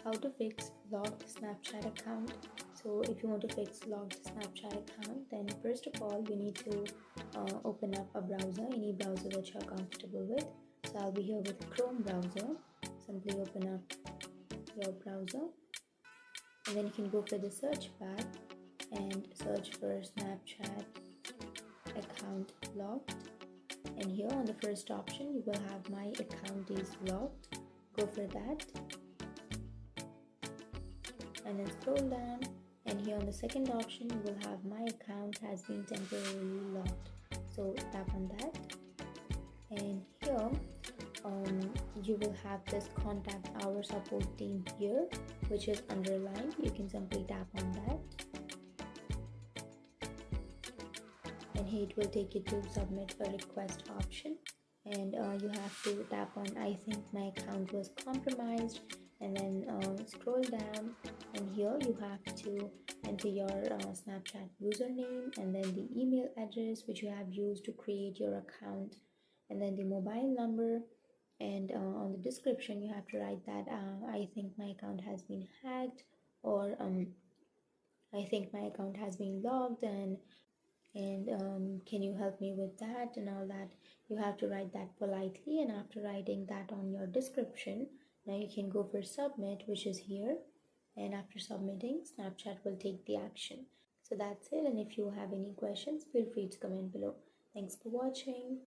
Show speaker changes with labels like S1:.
S1: how to fix locked Snapchat account. So if you want to fix locked Snapchat account, then first of all you need to open up a browser, any browser that you're comfortable with. So I'll be here with Chrome browser. Simply open up your browser and then you can go for the search bar and search for Snapchat account locked, and here on the first option you will have my account is locked. Go for that and then scroll down, and here on the second option you will have my account has been temporarily locked. So tap on that, and here you will have this contact our support team here, which is underlined. You can simply tap on that, and here it will take you to submit a request option, and you have to tap on I think my account was compromised, and then scroll down, and here you have to enter your Snapchat username and then the email address which you have used to create your account, and then the mobile number, and on the description you have to write that I think my account has been hacked, or I think my account has been logged, and can you help me with that, and all that. You have to write that politely, and after writing that on your description, now you can go for submit, which is here, and after submitting, Snapchat will take the action. So that's it, and if you have any questions, feel free to comment below. Thanks for watching.